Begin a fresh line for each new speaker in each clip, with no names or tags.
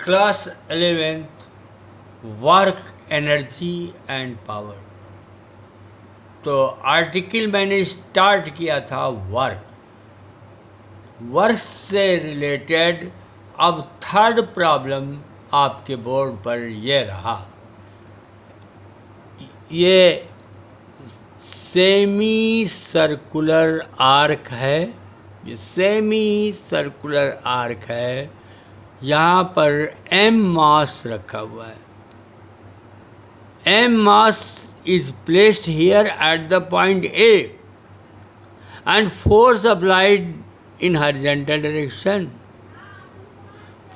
Class 11th work energy and power. तो article मैंने start किया था वर्क से रिलेटेड। अब थर्ड प्रॉब्लम आपके बोर्ड पर ये रहा, ये सेमी सर्कुलर आर्क है, ये सेमी सर्कुलर आर्क है। यहाँ पर m मास रखा हुआ है। m mass is placed here at the point A and force applied in horizontal direction.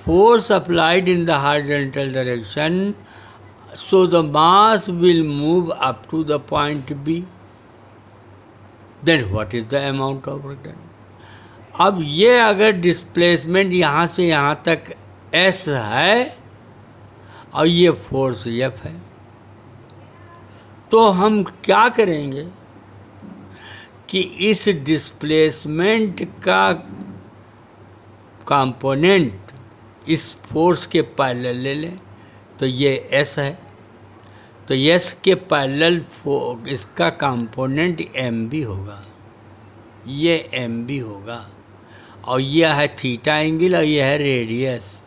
Force applied in the horizontal direction, so the mass will move up to the point B. Then what is the amount of work done? अब ये अगर displacement यहाँ से यहाँ तक S है और ये फोर्स F है, तो हम क्या करेंगे कि इस डिस्प्लेसमेंट का कंपोनेंट इस फोर्स के पैरेलल ले लें। तो ये S है, तो S के पैरेलल इसका कंपोनेंट MB होगा, ये MB होगा, और यह है थीटा एंगल और यह है रेडियस,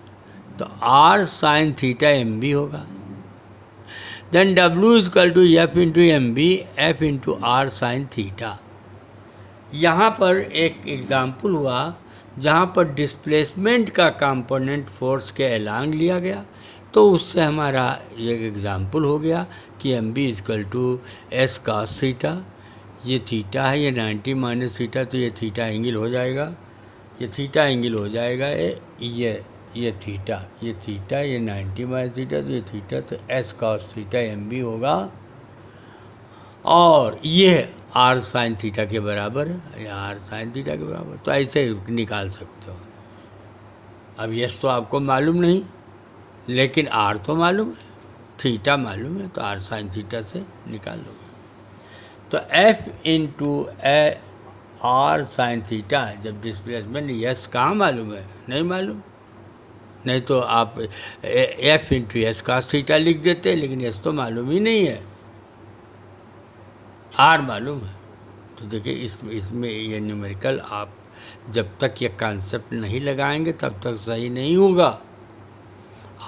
तो R साइन थीटा MB होगा। Then W equal to F into MB, F into R sine theta. यहाँ पर एक एग्ज़ाम्पल हुआ जहाँ पर डिस्प्लेसमेंट का कंपोनेंट फोर्स के अलांग लिया गया, तो उससे हमारा एक एग्ज़ाम्पल हो गया कि MB equal to S cos theta. ये थीटा है, ये 90 माइनस थीटा, तो ये थीटा एंगल हो जाएगा, ये थीटा एंगल हो जाएगा। ये थीटा, ये 90 माइनस थीटा, तो ये थीटा, तो S cos थीटा MB होगा, और ये R साइन थीटा के बराबर है, या R साइन थीटा के बराबर। तो ऐसे निकाल सकते हो। अब यस तो आपको मालूम नहीं, लेकिन R तो मालूम है, थीटा मालूम है, तो R साइन थीटा से निकाल लोगे। तो F into R sine theta, जब डिस्प्लेसमेंट यस कहाँ मालूम है, नहीं मालूम, नहीं तो आप F into S cos theta लिख देते, लेकिन S तो मालूम ही नहीं है, R मालूम है। तो देखिए इसमें ये न्यूमेरिकल आप जब तक ये कॉन्सेप्ट नहीं लगाएंगे तब तक सही नहीं होगा।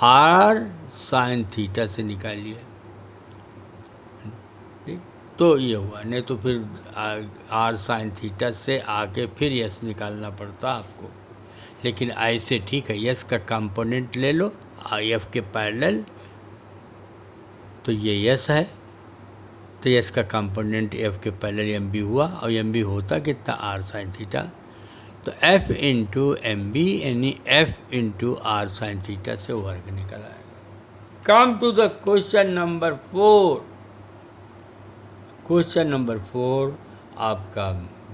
R साइन थीटा से निकालिए, ठीक, तो ये हुआ। नहीं तो फिर R साइन थीटा से आके फिर यस निकालना पड़ता आपको, लेकिन ऐसे ठीक है। यस का कंपोनेंट ले लो F के पैरेलल, तो ये यस है, तो यस का कंपोनेंट F के पैरेलल MB हुआ, और MB होता कितना, R साइन थीटा। तो F इंटू MB यानी F into R sine theta से वर्क निकल आएगा। Come to the question number 4। Question number 4 आपका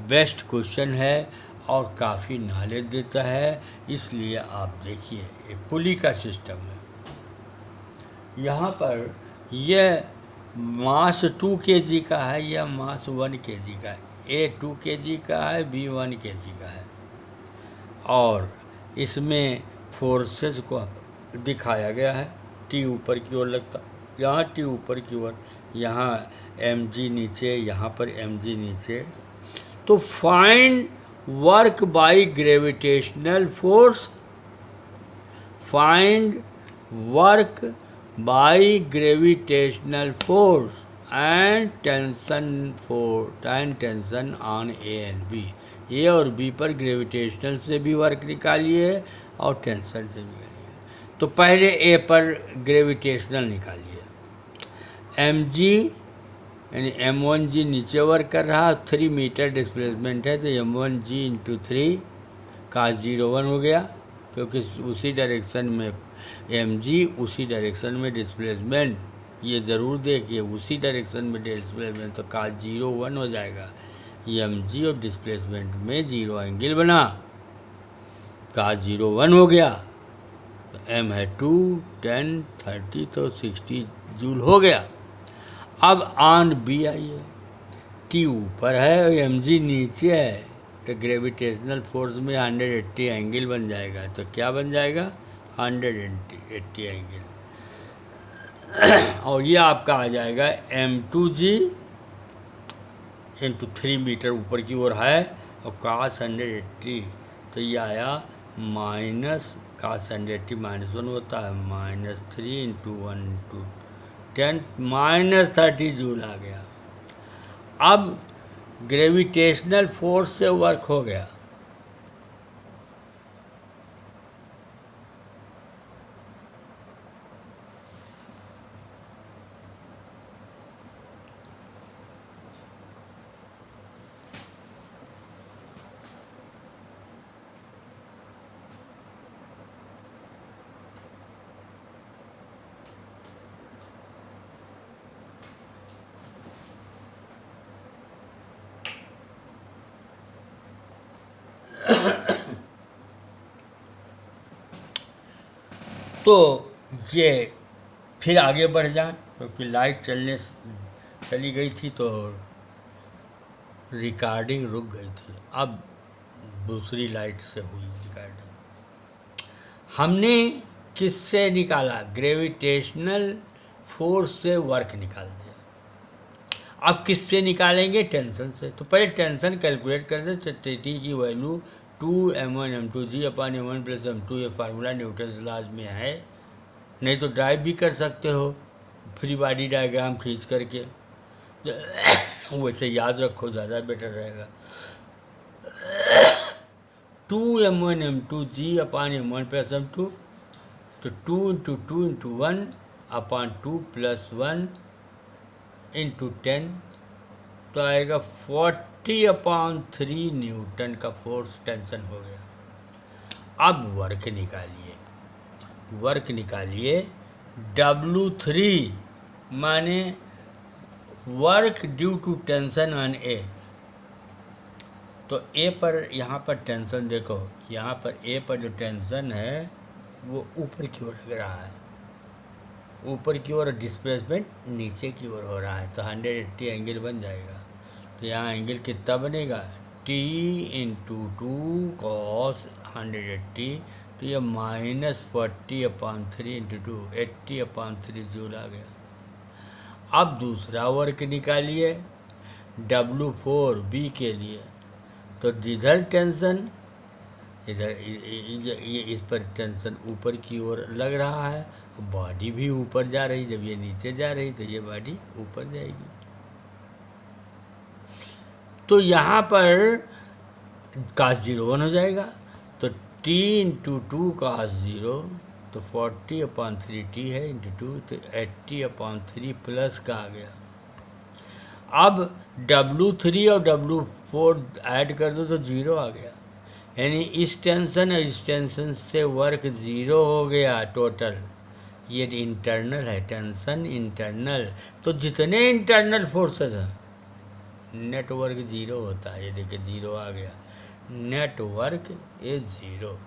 बेस्ट क्वेश्चन है और काफ़ी नॉलेज देता है, इसलिए आप देखिए। ये पुली का सिस्टम है। यहाँ पर यह मास 2 kg का है, यह मास 1 kg का है। A 2 kg का है, B 1 kg का है, और इसमें फोर्सेस को दिखाया गया है। T ऊपर की ओर लगता, यहाँ T ऊपर की ओर, यहाँ mg नीचे, यहाँ पर mg नीचे। तो find work by gravitational force, find work by gravitational force and tension on A and B। A और B पर ग्रेविटेशनल से भी वर्क निकालिए और टेंशन से निकालिए। तो पहले A पर ग्रेविटेशनल निकालिए। mg यानी m1g नीचे वर्क कर रहा, 3 मीटर डिस्प्लेसमेंट है, तो m1g इंटू 3 cos 01 हो गया, क्योंकि उसी डायरेक्शन में mg, उसी डायरेक्शन में डिस्प्लेसमेंट, ये ज़रूर देखिए, उसी डायरेक्शन में डिस्प्लेसमेंट, तो cos 01 हो जाएगा। mg और डिस्प्लेसमेंट में 0 एंगल बना, cos 01 हो गया, तो m है 2, 10, 30, तो 60 जूल हो गया। अब ऑन B आइए, T ऊपर है और mg नीचे है, तो ग्रेविटेशनल फोर्स में 180 एंगल बन जाएगा। तो क्या बन जाएगा, 180 एंगल। और ये आपका आ जाएगा m2g इंटू 3 मीटर ऊपर की ओर है और cos 180, तो ये आया माइनस cos 180 -1 होता है -3 इंटू 1 इंटू 10 -30 जूल आ गया। अब ग्रेविटेशनल फोर्स से वर्क हो गया। तो ये फिर आगे बढ़ जाए, क्योंकि लाइट चली गई थी तो रिकॉर्डिंग रुक गई थी। अब दूसरी लाइट से हुई रिकॉर्डिंग। हमने किससे निकाला? ग्रेविटेशनल फोर्स से वर्क निकाल दिया। अब किससे निकालेंगे? टेंशन से। तो पहले टेंशन कैलकुलेट कर दे। टी की वैल्यू 2m1m2g/m1 + m2, ये फार्मूला न्यूटन लॉज में है। नहीं तो ड्राइव भी कर सकते हो फ्री बॉडी डायग्राम खींच करके, वैसे याद रखो ज़्यादा बेटर रहेगा। 2m1m2g/m1 + m2, तो 2 × 2 × 1/2 + 1 × 10, तो आएगा 40/3 न्यूटन का फोर्स टेंशन हो गया। अब वर्क निकालिए। W3 माने work due to tension on A. तो ए पर, यहाँ पर टेंशन देखो, यहाँ पर ए पर जो टेंशन है वो ऊपर की ओर लग रहा है, ऊपर की ओर, डिस्प्लेसमेंट नीचे की ओर हो रहा है, तो 180 एंगल बन जाएगा। तो यहाँ एंगल कितना बनेगा? T × 2 cos 180, तो ये -40/3 × 2, 80/3 जूल आ गया। अब दूसरा वर्क निकालिए W4 B के लिए। तो जिधर टेंशन, इधर ये इस पर टेंशन ऊपर की ओर लग रहा है, बॉडी भी ऊपर जा रही। जब ये नीचे जा रही तो ये बॉडी ऊपर जाएगी। तो यहाँ पर cos 0 1 हो जाएगा। तो T × 2 cos 0, तो 40/3 T है × 2, तो 80/3 प्लस का आ गया। अब W3 और W4 ऐड कर दो तो 0 आ गया। यानी इस टेंशन और इस टेंशन से वर्क 0 हो गया टोटल। ये इंटरनल है, टेंशन इंटरनल। तो जितने इंटरनल फोर्सेस हैं, नेटवर्क 0 होता है। ये देखिए 0 आ गया। Net work is 0।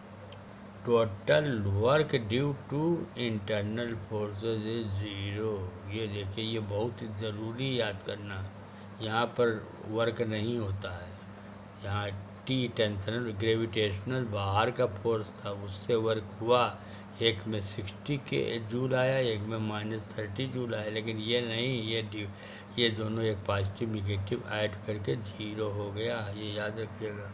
Total work due to internal forces is 0। ये देखिए, ये बहुत ज़रूरी याद करना। यहाँ पर वर्क नहीं होता है। यहाँ टी टेंशनल ग्रेविटेशनल बाहर का फोर्स था, उससे वर्क हुआ। एक में 60 के जूल आया, एक में -30 जूल आया। लेकिन ये नहीं, ये दोनों एक पॉजिटिव निगेटिव ऐड करके 0 हो गया। ये याद रखिएगा।